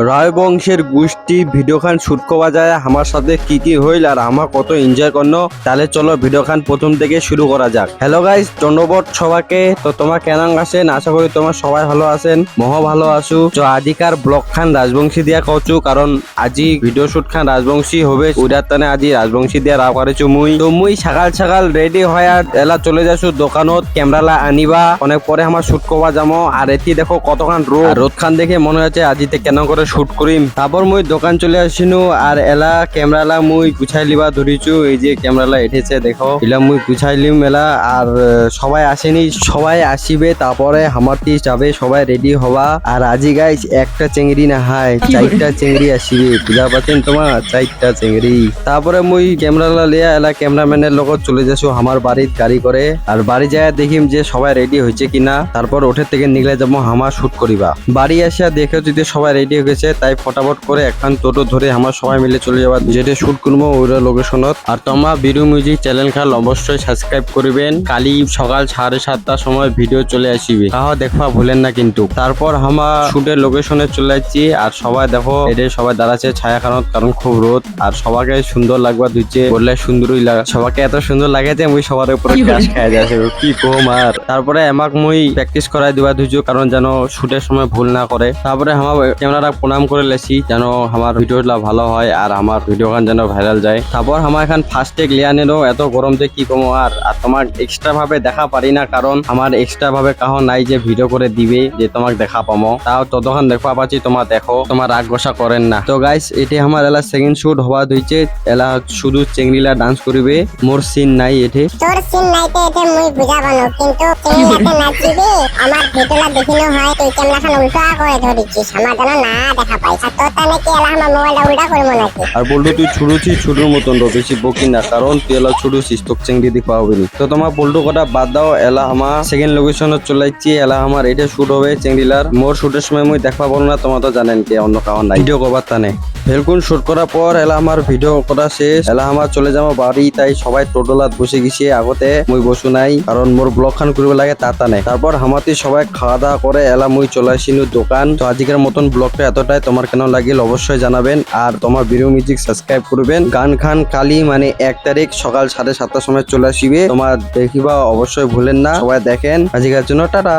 রায়বংশের গোষ্ঠী ভিডিও খান শুট করা যায় আমার সাথে কি কি হইল আর আমার কত এনজয় করলো, তাহলে চলো ভিডিও খান প্রথম থেকে শুরু করা যাক। হ্যালো গাইস, ধন্যবাদ সবাইকে। তো তোমার কেমন আছেন? আশা করি তোমার সবাই ভালো আছেন, মহ ভালো আছো। তো আজিকার ব্লগ খান রাজবংশী দিয়া কচু, কারণ আজি ভিডিও শুট খান রাজবংশী হবে ওইটার তানে আজি রাজবংশী দিয়া রাও করেছো মুই সকাল সকাল রেডি হয়ে আর এলা চলে যাচ্ছু দোকানত ক্যামেরা আনিবা, অনেক পরে আমার শুট করা যাবো। আর এটি দেখো কতখান রোদ খান দেখে মনে হচ্ছে আজিতে কেন করে শুট করিম। তারপর মুই দোকান চলে আসিনু আর এলা ক্যামেরালা মুই গুছাই লিবা ধরিছু। এই যে ক্যামেরালা এঠেছে দেখো, এলা মুই গুছাই লিম এলা। আর সবাই আসেনি, সবাই আসিবে, তারপরে হামারটি যাবে, সবাই রেডি হবা। আর আজি গাইস একটা চেংড়ি না হাই 4টা চেংড়ি আসিবে, বুঝা পাচ্ছেন তোমার? 4টা চেংড়ি। তারপরে মুই ক্যামেরালা লিয়া এলা ক্যামেরাম্যানের লগত চলে যাচ্ছু আমার বাড়ির গাড়ি করে। আর বাড়ি যায় দেখিম যে সবাই রেডি হয়েছে কিনা, তারপর ওঠে থেকে নিকলে যাবো আমার শুট করিবা। বাড়ি আসিয়া দেখে যদি সবাই রেডি হয়ে গেছে, তাই ফটাফট করে একখান টোটো ধরে আমার সবাই মিলে চলে যাবা যেটা শুট করবো ওই লোকেশনত। আর তোমরা বিরু মিউজিক চ্যানেল খাল অবশ্যই সাবস্ক্রাইব করবেন। কালি সকাল 7:30টার সময় ভিডিও চলে আসিবে, তাও দেখবা ভুলেন না কিন্তু। তারপর আমার শুটের লোকেশনে চলে যাচ্ছি। আর সবাই দেখো এটা সবাই দাঁড়াচ্ছে ছায়া খানত, কারণ খুব রোদ। আর সবাইকে সুন্দর লাগবা দিচ্ছে, বললে সুন্দরই লাগা। সবাইকে এত সুন্দর লাগে যে মুই সবার উপরে ক্রাশ খাই যাচ্ছে, কি কম। আর তারপরে আমাক মুই প্র্যাকটিস করাই দিবা ধুইছো, কারণ যেন শুটের সময় ভুল না করে। তারপরে আমার ক্যামেরা প্রণাম করে লেছি যেন আমার ভিডিওটা ভালো হয় আর আমার ভিডিও গান যেন ভাইরাল যায়। তারপর আমার এখন ফার্স্ট টেক লিয়া নিল, এত গরম যে কি কমো। আর তোমার এক্সট্রা ভাবে দেখা পারি না, কারণ আমার এক্সট্রা ভাবে কাহো নাই যে ভিডিও করে দিবে যে তোমাকে দেখা পামো। তাও ততক্ষণ দেখা পাচ্ছি, তোমার দেখো, তোমার রাগ গোসা করেন না। তো গাইস এটি আমার এলা সেকেন্ড শুট হওয়া ধুইছে। এলা শুধু চেংড়িলা ডান্স করিবে, মোর সিন নাই এঠে। তোর সিন নাইতে এতে মুই বুঝাবানো, কিন্তু চেংড়িলাতে নাচিবে আমার ভিডিওটা দেখিনো হয় তুই ক্যামেরাখান উল্টা করে ধরিছিস, আমার যেন না দেখা পাইছ। আর তোর তাহলে কি এলা আমার মোবাইলটা উল্টা করবো নাকি? আর বলতো তুই ছুড়ুছি ছুটুর মতন বেশি বকি না, কারণ তুই এলা ছুড়ুছিস, তোকে চেংড়ি দিতে পারবি না। তো তোমার বল্টু কটা বাদ দাও, এলা আমার সেকেন্ড লোকেশনে চলে যাচ্ছি। এলা আমার এটা শুট হবে চেংড়িলার। মোর শুটের সময় মুই দেখা পাবো না, তোমার তো জানেন কি অন্য কারণ নাই ভিডিও করবার তানে। ভেলকুন শুট করার পর এলা আমার ভিডিও করা শেষ। এলা আমার চলে যাবো বাড়ি, তাই সবাই টোটোলাত বসে গেছে। আগতে মুই বসু নাই, কারণ মোর ব্লগ খান করবে লাগে তা নাই। তারপর হামাতি সবাই খাওয়া দাওয়া করে এলা মুই চলে আসিনু দোকান। তো আজকের মতন ব্লগটা এতটাই, তোমার কেন লাগিল অবশ্যই জানাবেন। আর তোমার বিরু মিউজিক সাবস্ক্রাইব করবেন। গান খান কালি মানে 1 তারিখ সকাল 7:30টার সময় চলে আসিবে, তোমার দেখিবা অবশ্যই ভুলেন না। সবাই দেখেন। আজকের জন্য টাটা।